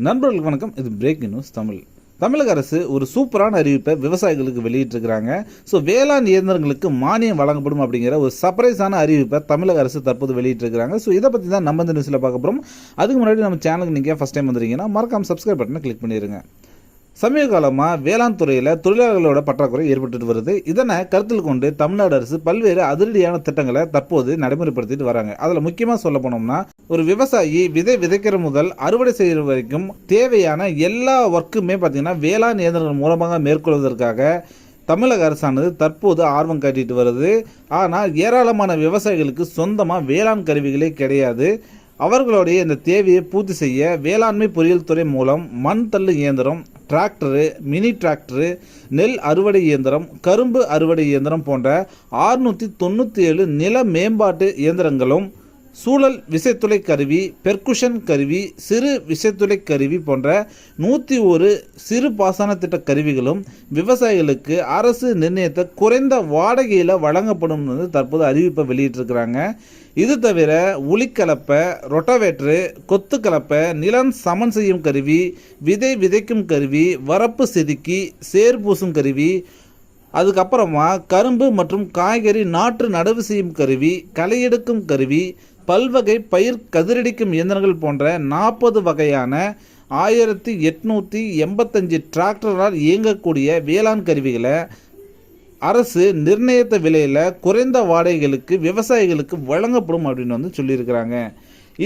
நண்பர்களுக்கு வணக்கம். இது பிரேக்கிங் நியூஸ் தமிழ். தமிழக அரசு ஒரு சூப்பரான அறிவிப்பை விவசாயிகளுக்கு வெளியிட்டிருக்கிறாங்க. ஸோ வேளாண் இயந்திரங்களுக்கு மானியம் வழங்கப்படும் அப்படிங்கிற ஒரு சர்ப்ரைஸான அறிவிப்பை தமிழக அரசு தற்போது வெளியிட்டிருக்கிறாங்க. ஸோ இதை பற்றி தான் நம்ம இந்த நியூஸில் பார்க்க போகிறோம். அதுக்கு முன்னாடி நம்ம சேனலுக்கு நீங்கள் ஃபஸ்ட் டைம் வந்துருக்கீங்கன்னா மறக்காம சப்ஸ்கிரைப் பட்டனை கிளிக் பண்ணிடுங்க. சமீப காலமாக வேளாண் துறையில் தொழிலாளர்களோட பற்றாக்குறை ஏற்பட்டு வருது. இதனை கருத்தில் கொண்டு தமிழ்நாடு அரசு பல்வேறு அதிரடியான திட்டங்களை தற்போது நடைமுறைப்படுத்திட்டு வராங்க. அதில் முக்கியமாக சொல்ல போனோம்னா, ஒரு விவசாயி விதைக்கிற முதல் அறுவடை செய்கிற வரைக்கும் தேவையான எல்லா ஒர்க்குமே பார்த்தீங்கன்னா வேளாண் இயந்திரங்கள் மூலமாக மேற்கொள்வதற்காக தமிழக அரசானது தற்போது ஆர்வம் காட்டிட்டு வருது. ஆனால் ஏராளமான விவசாயிகளுக்கு சொந்தமாக வேளாண் கருவிகளே கிடையாது. அவர்களுடைய இந்த தேவையை பூர்த்தி செய்ய வேளாண்மை பொறியியல் துறை மூலம் மண் தள்ளு இயந்திரம், டிராக்டரு, மினி டிராக்டரு, நெல் அறுவடை இயந்திரம், கரும்பு அறுவடை இயந்திரம் போன்ற 697 நில மேம்பாட்டு இயந்திரங்களும், சூழல் விசைத்துளை கருவி, பெர்குஷன் கருவி, சிறு விசைத்துளை கருவி போன்ற 101 சிறு பாசன திட்ட கருவிகளும் விவசாயிகளுக்கு அரசு நிர்ணயித்த குறைந்த வாடகையில் வழங்கப்படும் தற்போது அறிவிப்பை வெளியிட்டிருக்கிறாங்க. இது தவிர உளிக்கலப்பை, ரொட்டவேட்ரு, கொத்து கலப்பை, நிலம் சமன் செய்யும் கருவி, விதைக்கும் கருவி, வரப்பு செதுக்கி சேர் பூசும் கருவி, அதுக்கப்புறமா கரும்பு மற்றும் காய்கறி நாற்று நடவு செய்யும் கருவி, களை எடுக்கும் கருவி, பல்வகை பயிர் கதிரடிக்கும் இயந்திரங்கள் போன்ற 40 வகையான 1885 டிராக்டரால் இயங்கக்கூடிய வேளாண் கருவிகளை அரசு நிர்ணயித்த விலையில் குறைந்த வாடகைகளுக்கு விவசாயிகளுக்கு வழங்கப்படும் அப்படின்னு சொல்லியிருக்கிறாங்க.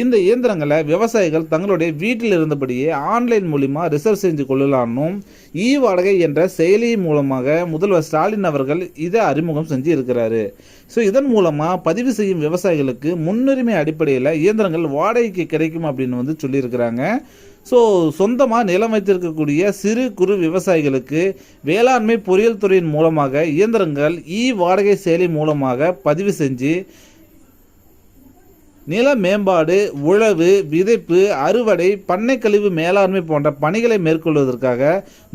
இந்த இயந்திரங்களை விவசாயிகள் தங்களுடைய வீட்டில் இருந்தபடியே ஆன்லைன் மூலிமா ரிசர்வ் செஞ்சு கொள்ளலாம்னும் வாடகை என்ற செயலி மூலமாக முதல்வர் ஸ்டாலின் அவர்கள் இதை அறிமுகம் செஞ்சு இருக்கிறாரு. ஸோ இதன் மூலமாக பதிவு செய்யும் விவசாயிகளுக்கு முன்னுரிமை அடிப்படையில் இயந்திரங்கள் வாடகைக்கு கிடைக்கும் அப்படின்னு சொல்லியிருக்கிறாங்க. ஸோ சொந்தமாக நிலம் வைத்திருக்கக்கூடிய சிறு குறு விவசாயிகளுக்கு வேளாண்மை பொறியியல் துறையின் மூலமாக இயந்திரங்கள் வாடகை செயலி மூலமாக பதிவு செஞ்சு நில மேம்பாடு, உழவு, விதைப்பு, அறுவடை, பண்ணை கழிவு மேலாண்மை போன்ற பணிகளை மேற்கொள்வதற்காக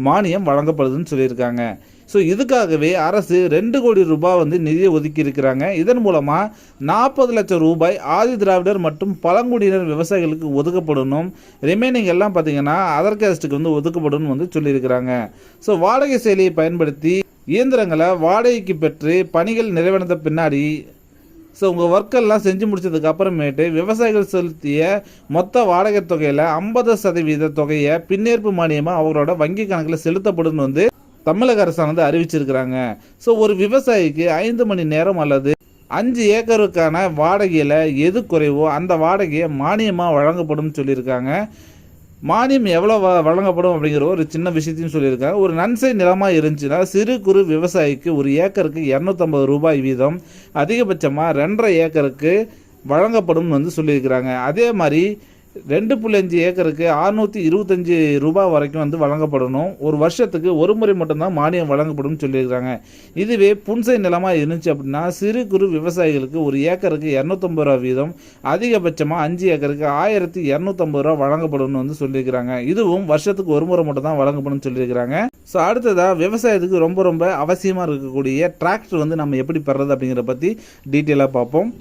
மானியம் வழங்கப்படுதுன்னு சொல்லியிருக்காங்க. ஸோ இதுக்காகவே அரசு 2 கோடி ரூபாய் நிதியை ஒதுக்கி இருக்கிறாங்க. இதன் மூலமாக 40 லட்சம் ரூபாய் ஆதி திராவிடர் மற்றும் பழங்குடியினர் விவசாயிகளுக்கு ஒதுக்கப்படணும். ரிமைனிங் எல்லாம் பார்த்தீங்கன்னா அதர் காஸ்ட்டுக்கு ஒதுக்கப்படும் சொல்லியிருக்கிறாங்க. ஸோ வாடகை செயலியை பயன்படுத்தி இயந்திரங்களை வாடகைக்கு பெற்று பணிகள் நிறைவடைந்த பின்னாடி ஸோ உங்கள் ஒர்க்கெல்லாம் செஞ்சு முடிச்சதுக்கு அப்புறமேட்டு விவசாயிகள் செலுத்திய மொத்த வாடகை தொகையில் 50% தொகையை பின்னேற்பு மானியமாக அவங்களோட வங்கி கணக்கில் செலுத்தப்படும் தமிழக அரசானது அறிவிச்சிருக்கிறாங்க. ஸோ ஒரு விவசாயிக்கு 5 மணி நேரம் அல்லது 5 ஏக்கருக்கான வாடகையில் எது குறைவோ அந்த வாடகையை மானியமாக வழங்கப்படும் சொல்லியிருக்காங்க. மானியம் எவ்வளோ வழங்கப்படும் அப்படிங்கிற ஒரு சின்ன விஷயத்தையும் சொல்லியிருக்காங்க. ஒரு நன்சை நிலமாக இருந்துச்சுன்னா சிறு குறு விவசாயிக்கு ஒரு ஏக்கருக்கு 250 ரூபாய் வீதம், அதிகபட்சமாக 2.5 ஏக்கருக்கு வழங்கப்படும் சொல்லியிருக்கிறாங்க. அதே மாதிரி 2.5 ஏக்கருக்கு 625 ரூபாய் வரைக்கும் வழங்கப்படணும். ஒரு வருஷத்துக்கு ஒரு முறை மட்டும்தான் மானியம் வழங்கப்படும் சொல்லியிருக்காங்க. இதுவே புன்சை நிலமாக இருந்துச்சு அப்படின்னா சிறு குறு விவசாயிகளுக்கு ஒரு ஏக்கருக்கு 250 ரூபா வீதம், அதிகபட்சமாக 5 ஏக்கருக்கு 1250 ரூபா வழங்கப்படும் சொல்லியிருக்கிறாங்க. இதுவும் வருஷத்துக்கு ஒரு முறை மட்டும் தான் வழங்கப்படும் சொல்லியிருக்கிறாங்க. ஸோ அடுத்ததாக விவசாயத்துக்கு ரொம்ப ரொம்ப அவசியமாக இருக்கக்கூடிய டிராக்டர் நம்ம எப்படி பெறது அப்படிங்கிற பற்றி டீட்டெயிலாக பார்ப்போம்.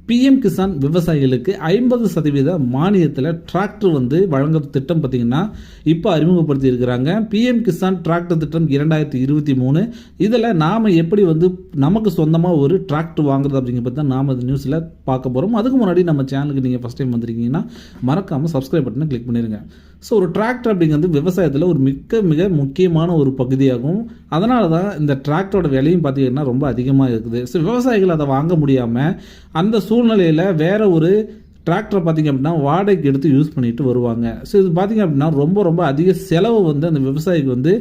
பிஎம் கிசான் விவசாயிகளுக்கு 50% மானியத்தில் டிராக்டர் வழங்குற திட்டம் பார்த்தீங்கன்னா இப்போ அறிமுகப்படுத்தி இருக்கிறாங்க. பிஎம் கிசான் டிராக்டர் திட்டம் 2023. இதில் நாம் எப்படி நமக்கு சொந்தமாக ஒரு டிராக்டர் வாங்குறது அப்படிங்கிற பற்றி தான் நாம் இந்த நியூஸில் பார்க்க போகிறோம். அதுக்கு முன்னாடி நம்ம சேனலுக்கு நீங்கள் ஃபஸ்ட் டைம் வந்திருக்கீங்கன்னா மறக்காமல் சப்ஸ்கிரைப் பட்டனை கிளிக் பண்ணிடுங்க. ஸோ ஒரு டிராக்டர் அப்படிங்கிறது விவசாயத்தில் ஒரு மிக முக்கியமான ஒரு பகுதியாகும். அதனால தான் இந்த டிராக்டரோட விலையும் பார்த்தீங்கன்னா ரொம்ப அதிகமாக இருக்குது. ஸோ விவசாயிகள் அதை வாங்க முடியாமல் அந்த சூழ்நிலையில் வேற ஒரு டிராக்டரை பார்த்திங்க அப்படின்னா வாடகைக்கு எடுத்து யூஸ் பண்ணிட்டு வருவாங்க. ஸோ இது பார்த்திங்க அப்படின்னா ரொம்ப அதிக செலவு அந்த விவசாயிக்கு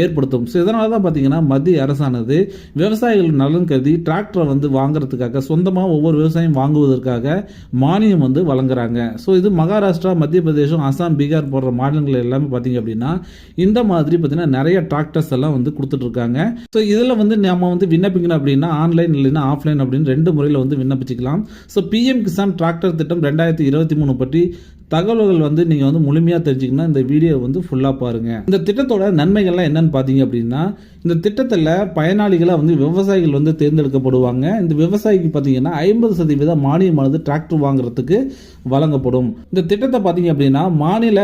ஏற்படுத்தும். ஸோ இதனால தான் பார்த்திங்கன்னா மத்திய அரசானது விவசாயிகள் நலன் கருதி டிராக்டரை வாங்குறதுக்காக சொந்தமாக ஒவ்வொரு விவசாயம் வாங்குவதற்காக மானியம் வழங்குறாங்க. ஸோ இது மகாராஷ்டிரா, மத்திய பிரதேசம், அசாம், பீகார் போன்ற மாநிலங்கள் எல்லாமே பார்த்திங்க அப்படின்னா இந்த மாதிரி பார்த்திங்கன்னா நிறைய டிராக்டர்ஸ் எல்லாம் கொடுத்துட்ருக்காங்க. ஸோ இதில் நம்ம விண்ணப்பிக்கணும் அப்படின்னா ஆன்லைன் இல்லைன்னா ஆஃப்லைன் அப்படின்னு 2 முறையில் விண்ணப்பிச்சிக்கலாம். ஸோ பிஎம் கிசான் டிராக்டர் திட்டம் 2023 பற்றி தகவல்கள் வந்து நீங்கள் வந்து முழுமையாக தெரிஞ்சுக்கணும்னா இந்த வீடியோ வந்து ஃபுல்லாக பாருங்கள். இந்த திட்டத்தோட நன்மைகள்லாம் என்னன்னு பார்த்தீங்க அப்படின்னா, இந்த திட்டத்தில் பயனாளிகளாக வந்து விவசாயிகள் வந்து தேர்ந்தெடுக்கப்படுவாங்க. இந்த விவசாயிக்கு பார்த்தீங்கன்னா 50% மானியமானது டிராக்டர் வாங்குறதுக்கு வழங்கப்படும். இந்த திட்டத்தை பார்த்தீங்க அப்படின்னா மாநில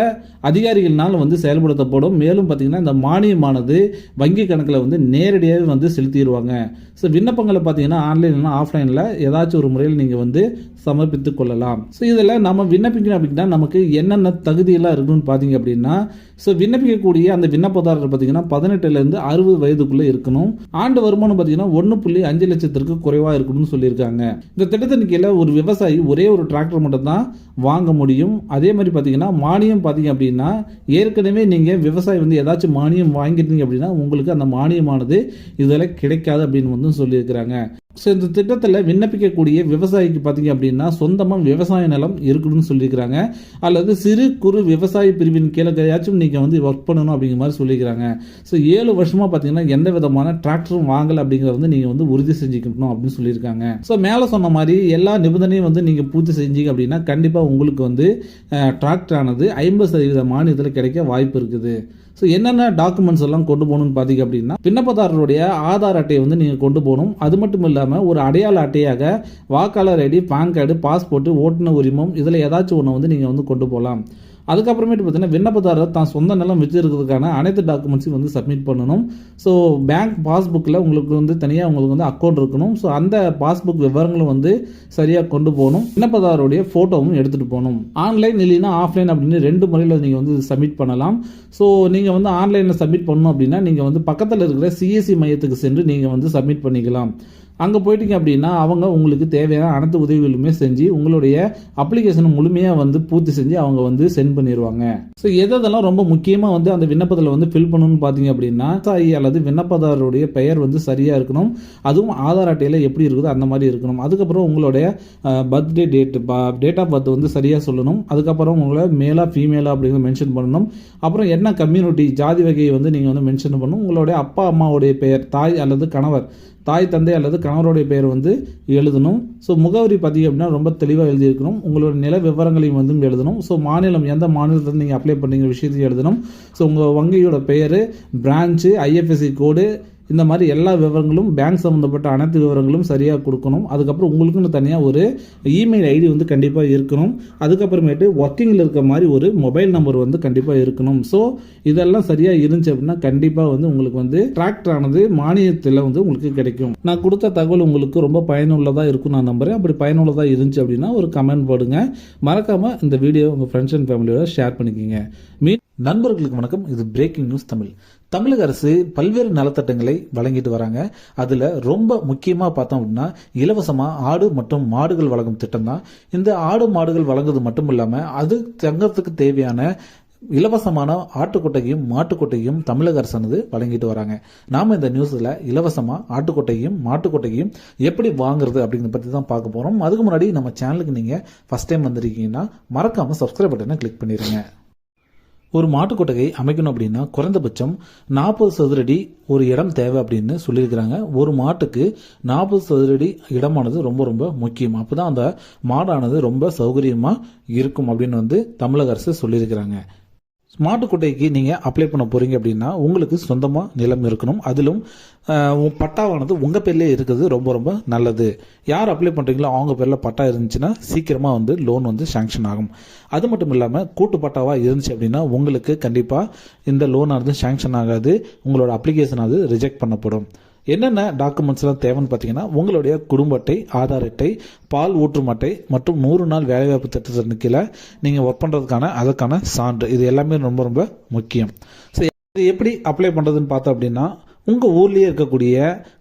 அதிகாரிகள்னால் வந்து செயல்படுத்தப்படும். மேலும் பார்த்தீங்கன்னா இந்த மானியமானது வங்கி கணக்கில் வந்து நேரடியாக வந்து செலுத்திடுவாங்க. ஸோ விண்ணப்பங்களை பார்த்தீங்கன்னா ஆன்லைன்லாம் ஆஃப்லைனில் ஏதாச்சும் ஒரு முறையில் நீங்கள் வந்து சமர்ப்பித்து கொள்ளலாம். ஸோ இதில் நம்ம விண்ணப்பிக்கணும் அப்படின்னா நமக்கு என்னென்ன தகுதியெல்லாம் இருக்குன்னு பார்த்தீங்க அப்படின்னா, ஸோ விண்ணப்பிக்கக்கூடிய அந்த விண்ணப்பதாரர் பார்த்தீங்கன்னா 18லேருந்து 60 வயதுக்குள்ளே இருக்கணும். ஆண்டு வருமானம் பார்த்தீங்கன்னா 1.5 லட்சத்திற்கு குறைவாக இருக்கணும்னு சொல்லியிருக்காங்க. இந்த திட்டத்தின் கீழே ஒரு விவசாயி ஒரே ஒரு டிராக்டர் மட்டும் தான் வாங்க முடியும். அதே மாதிரி பார்த்தீங்கன்னா மானியம் பார்த்தீங்க அப்படின்னா ஏற்கனவே நீங்கள் விவசாயி வந்து ஏதாச்சும் மானியம் வாங்கிட்டீங்க அப்படின்னா உங்களுக்கு அந்த மானியமானது இதில் கிடைக்காது அப்படின்னு வந்து சொல்லியிருக்கிறாங்க. ஸோ இந்த திட்டத்தில் விண்ணப்பிக்கக்கூடிய விவசாயிக்கு பார்த்தீங்க அப்படின்னா சொந்தமாக விவசாய நிலம் இருக்குன்னு சொல்லியிருக்கிறாங்க. அல்லது சிறு குறு விவசாய பிரிவின் கீழேயாச்சும் நீங்கள் வந்து ஒர்க் பண்ணணும் அப்படிங்கிற மாதிரி சொல்லியிருக்கிறாங்க. ஸோ 7 வருஷமாக பார்த்தீங்கன்னா எந்த விதமான டிராக்டரும் வாங்கலை அப்படிங்கிறத வந்து நீங்கள் வந்து உறுதி செஞ்சுக்கணும் அப்படின்னு சொல்லியிருக்காங்க. ஸோ மேலே சொன்ன மாதிரி எல்லா நிபந்தனையும் வந்து நீங்கள் பூர்த்தி செஞ்சீங்க அப்படின்னா கண்டிப்பாக உங்களுக்கு வந்து டிராக்டர் ஆனது 50% மானியத்தில் கிடைக்க வாய்ப்பு இருக்குது. ஸோ என்னென்ன டாக்குமெண்ட்ஸ் எல்லாம் கொண்டு போகணும்னு பார்த்தீங்க அப்படின்னா விண்ணப்பதாரருடைய ஆதார் அட்டையை வந்து நீங்கள் கொண்டு போகணும். அது மட்டும் இல்லாமல் ஒரு அடையாள அட்டையாக வாக்காளர் ஐடி, பான் கார்டு, பாஸ்போர்ட், ஓட்டுநர் உரிமம் இதில் ஏதாச்சும் ஒன்று வந்து நீங்கள் வந்து கொண்டு போகலாம். அதுக்கப்புறமேட்டு பார்த்தீங்கன்னா விண்ணப்பதாரர் தான் சொந்த நிலம் வச்சிருக்கிறதுக்கான அனைத்து டாக்குமெண்ட்ஸையும் வந்து சப்மிட் பண்ணணும். ஸோ பேங்க் பாஸ்புக்கில் உங்களுக்கு வந்து தனியாக உங்களுக்கு வந்து அக்கௌண்ட் இருக்கணும். ஸோ அந்த பாஸ்புக் விவரங்களும் வந்து சரியாக கொண்டு போகணும். விண்ணப்பதாரருடைய ஃபோட்டோவும் எடுத்துகிட்டு போகணும். ஆன்லைன் இல்லைன்னா ஆஃப்லைன் அப்படின்னு 2 முறையில் நீங்கள் வந்து சப்மிட் பண்ணலாம். ஸோ நீங்கள் வந்து ஆன்லைனில் சப்மிட் பண்ணணும் அப்படின்னா நீங்கள் வந்து பக்கத்தில் இருக்கிற சிஎஸ்சி மையத்துக்கு சென்று நீங்கள் வந்து சப்மிட் பண்ணிக்கலாம். அங்கே போயிட்டீங்க அப்படின்னா அவங்க உங்களுக்கு தேவையான அனைத்து உதவிகளுமே செஞ்சு உங்களுடைய அப்ளிகேஷனை முழுமையாக வந்து பூர்த்தி செஞ்சு அவங்க வந்து சென்ட் பண்ணிடுவாங்க. ஸோ எதெல்லாம் ரொம்ப முக்கியமாக வந்து அந்த விண்ணப்பத்தில் வந்து ஃபில் பண்ணணும்னு பார்த்தீங்க அப்படின்னா அல்லது விண்ணப்பதாரருடைய பெயர் வந்து சரியாக இருக்கணும். அதுவும் ஆதார் அட்டையில் எப்படி இருக்குதோ அந்த மாதிரி இருக்கணும். அதுக்கப்புறம் உங்களுடைய பர்த்டே டேட் ஆஃப் பர்த் வந்து சரியாக சொல்லணும். அதுக்கப்புறம் உங்களை மேலா ஃபீமேலா அப்படிங்கிறத மென்ஷன் பண்ணணும். அப்புறம் என்ன கம்யூனிட்டி ஜாதி வகையை வந்து நீங்கள் வந்து மென்ஷன் பண்ணணும். உங்களுடைய அப்பா அம்மாவுடைய பெயர், தாய் அல்லது கணவர், தாய் தந்தை அல்லது கணவருடைய பெயர் வந்து எழுதணும். ஸோ முகவரி பார்த்தீங்க அப்படின்னா ரொம்ப தெளிவாக எழுதியிருக்கணும். உங்களோட நில விவரங்களையும் வந்து எழுதணும். ஸோ மாநிலம் எந்த மாநிலத்தில் நீங்கள் அப்ளை பண்ணுற விஷயத்தையும் எழுதணும். ஸோ உங்கள் வங்கியோட பெயர், பிரான்ச்சு, ஐஎஃப்எஸ்சி கோடு, இந்த மாதிரி எல்லா விவரங்களும் பேங்க் சம்மந்தப்பட்ட அனைத்து விவரங்களும் சரியாக கொடுக்கணும். அதுக்கப்புறம் உங்களுக்குன்னு தனியாக ஒரு இமெயில் ஐடி வந்து கண்டிப்பாக இருக்கணும். அதுக்கப்புறமேட்டு ஒர்க்கிங்கில் இருக்க மாதிரி ஒரு மொபைல் நம்பர் வந்து கண்டிப்பாக இருக்கணும். ஸோ இதெல்லாம் சரியாக இருந்துச்சு அப்படின்னா கண்டிப்பாக வந்து உங்களுக்கு வந்து டிராக்டர் ஆனது மானியத்தில் வந்து உங்களுக்கு கிடைக்கும். நான் கொடுத்த தகவல் உங்களுக்கு ரொம்ப பயனுள்ளதாக இருக்கும் நான் நம்புறேன். அப்படி பயனுள்ளதாக இருந்துச்சு அப்படின்னா ஒரு கமெண்ட் போடுங்க. மறக்காமல் இந்த வீடியோ உங்கள் ஃப்ரெண்ட்ஸ் அண்ட் ஃபேமிலியோட ஷேர் பண்ணிக்கோங்க. நண்பர்களுக்கு வணக்கம். இது பிரேக்கிங் நியூஸ் தமிழ். தமிழக அரசு பல்வேறு நலத்திட்டங்களை வழங்கிட்டு வராங்க. அதில் ரொம்ப முக்கியமாக பார்த்தோம் அப்படின்னா இலவசமாக ஆடு மற்றும் மாடுகள் வழங்கும் திட்டம் தான். இந்த ஆடு மாடுகள் வழங்குறது மட்டும் இல்லாமல் அது தங்கத்துக்கு தேவையான இலவசமான ஆட்டுக்கொட்டையும் மாட்டுக்கொட்டையும் தமிழக அரசானது வழங்கிட்டு வராங்க. நாம இந்த நியூஸ்ல இலவசமா ஆட்டுக்கொட்டையும் மாட்டுக்கொட்டையும் எப்படி வாங்குறது அப்படிங்கிறத பத்தி தான் பார்க்க போறோம். அதுக்கு முன்னாடி நம்ம சேனலுக்கு நீங்க ஃபர்ஸ்ட் டைம் வந்திருக்கீங்கன்னா மறக்காம சப்ஸ்கிரைப் பட்டனை கிளிக் பண்ணிருங்க. ஒரு மாட்டுக்கொட்டகை அமைக்கணும் அப்படின்னா குறைந்தபட்சம் 40 சதுரடி ஒரு இடம் தேவை அப்படின்னு சொல்லியிருக்கிறாங்க. ஒரு மாட்டுக்கு 40 சதுரடி இடமானது ரொம்ப ரொம்ப முக்கியம். அப்போதான் அந்த மாடானது ரொம்ப சௌகரியமா இருக்கும் அப்படின்னு வந்து தமிழக அரசு சொல்லியிருக்கிறாங்க. மாட்டுக்கொட்டைக்கு நீங்கள் அப்ளை பண்ண போகிறீங்க அப்படின்னா உங்களுக்கு சொந்தமாக நிலம் இருக்கணும். அதிலும் பட்டாவானது உங்கள் பேர்லேயே இருக்கிறது ரொம்ப ரொம்ப நல்லது. யார் அப்ளை பண்ணுறீங்களோ அவங்க பேரில் பட்டா இருந்துச்சுன்னா சீக்கிரமாக வந்து லோன் வந்து சாங்ஷன் ஆகும். அது மட்டும் இல்லாமல் கூட்டு பட்டாவாக இருந்துச்சு அப்படின்னா உங்களுக்கு கண்டிப்பாக இந்த லோனானது சாங்ஷன் ஆகாது. உங்களோட அப்ளிகேஷனானது ரிஜெக்ட் பண்ணப்படும். என்னென்ன டாக்குமெண்ட்ஸ்லாம் தேவைன்னு பார்த்தீங்கன்னா உங்களுடைய குடும்ப அட்டை, ஆதார் அட்டை, பால் ஊற்றும் அட்டை மற்றும் 100 நாள் வேலைவாய்ப்பு திட்டத்தின் கீழே நீங்கள் ஒர்க் பண்ணுறதுக்கான அதற்கான சான்று, இது எல்லாமே ரொம்ப ரொம்ப முக்கியம். ஸோ இது எப்படி அப்ளை பண்ணுறதுன்னு பார்த்தோம் அப்படின்னா உங்கள் ஊர்லேயே இருக்கக்கூடிய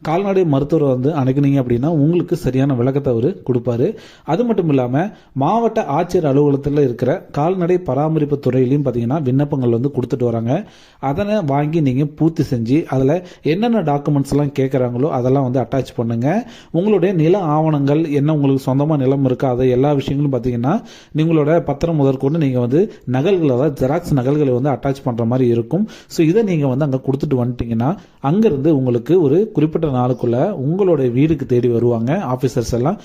கால்நடை மருத்துவரை வந்து அணுகுனீங்க அப்படின்னா உங்களுக்கு சரியான விளக்கத்தை அவர் கொடுப்பாரு. அது மட்டும் இல்லாமல் மாவட்ட ஆட்சியர் அலுவலகத்தில் இருக்கிற கால்நடை பராமரிப்பு துறையிலையும் பார்த்தீங்கன்னா விண்ணப்பங்கள் வந்து கொடுத்துட்டு வராங்க. அதனை வாங்கி நீங்கள் பூர்த்தி செஞ்சு அதில் என்னென்ன டாக்குமெண்ட்ஸ்லாம் கேட்குறாங்களோ அதெல்லாம் வந்து அட்டாச் பண்ணுங்கள். உங்களுடைய நில ஆவணங்கள் என்ன, உங்களுக்கு சொந்தமாக நிலம் இருக்கா, அதை எல்லா விஷயங்களும் பார்த்தீங்கன்னா உங்களோட பத்திரம் முதற்கொண்டு நீங்கள் வந்து நகல்களை, அதாவது ஜெராக்ஸ் நகல்களை வந்து அட்டாச் பண்ணுற மாதிரி இருக்கும். ஸோ இதை நீங்கள் வந்து அங்கே கொடுத்துட்டு வந்துட்டீங்கன்னா அங்கிருந்து உங்களுக்கு ஒரு குறிப்பிட்ட நாளுக்குள்ள உங்களுடைய வீடுக்கு தேடி வருவாங்க ஆபீசர்ஸ் எல்லாம்.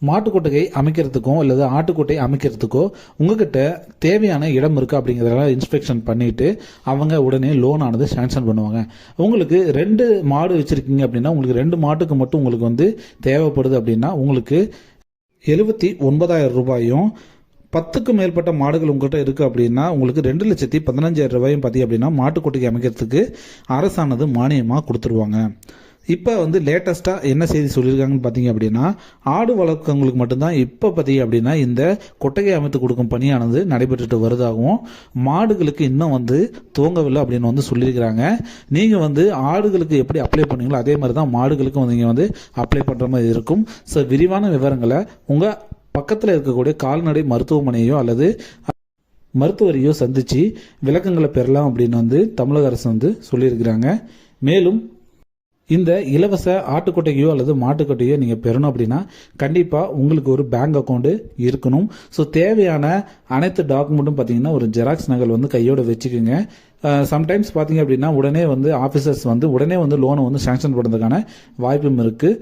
மாட்டுக்கொட்டகை அமைக்கிறதுக்கோ அல்லது ஆட்டுக்கொட்டை அமைக்கிறதுக்கோ உங்ககிட்ட தேவையான இடம் இருக்கா அப்படிங்கிறதெல்லாம் இன்ஸ்பெக்ஷன் பண்ணிட்டு அவங்க உடனே லோன் ஆனது சாங்ஷன் பண்ணுவாங்க. உங்களுக்கு 2 மாடு வச்சிருக்கீங்க அப்படின்னா உங்களுக்கு 2 மாட்டுக்கு மட்டும் உங்களுக்கு வந்து தேவைப்படுது அப்படின்னா உங்களுக்கு 79,000 ரூபாயும், 10க்கு மேற்பட்ட மாடுகள் உங்கள்கிட்ட இருக்குது அப்படின்னா உங்களுக்கு 2,15,000 ரூபாயும் பார்த்தி அப்படின்னா மாட்டுக்கொட்டகை அமைக்கிறதுக்கு அரசானது மானியமாக கொடுத்துருவாங்க. இப்போ வந்து லேட்டஸ்ட்டாக என்ன செய்தி சொல்லியிருக்காங்கன்னு பார்த்தீங்க அப்படின்னா ஆடு வளர்க்கவங்களுக்கு மட்டும்தான் இப்போ பார்த்தீங்க அப்படின்னா இந்த கொட்டகை அமைத்து கொடுக்கும் பணியானது நடைபெற்றுட்டு வருதாகவும் மாடுகளுக்கு இன்னும் வந்து துவங்கவில்லை அப்படின்னு வந்து சொல்லியிருக்கிறாங்க. நீங்கள் வந்து ஆடுகளுக்கு எப்படி அப்ளை பண்ணீங்களோ அதே மாதிரி தான் மாடுகளுக்கும் நீங்கள் வந்து அப்ளை பண்ணுற மாதிரி இருக்கும். ஸோ விரிவான விவரங்களை உங்கள் பக்கத்தில் இருக்கக்கூடிய கால்நடை மருத்துவமனையோ அல்லது மருத்துவரையோ சந்தித்து விளக்கங்களை பெறலாம் அப்படின்னு வந்து தமிழக அரசு வந்து சொல்லியிருக்கிறாங்க. மேலும் இந்த இலவச ஆட்டுக்கொட்டையோ அல்லது மாட்டுக்கொட்டையோ நீங்கள் பெறணும் அப்படின்னா கண்டிப்பாக உங்களுக்கு ஒரு பேங்க் அக்கௌண்ட்டு இருக்கணும். ஸோ தேவையான அனைத்து டாக்குமெண்ட்டும் பார்த்தீங்கன்னா ஒரு ஜெராக்ஸ் நகல் வந்து கையோடு வச்சுக்கோங்க. சம்டைம்ஸ் பார்த்தீங்க அப்படின்னா உடனே வந்து ஆஃபீஸர்ஸ் வந்து உடனே வந்து லோனை வந்து சாங்ஷன் பண்ணுறதுக்கான வாய்ப்பும் இருக்குது.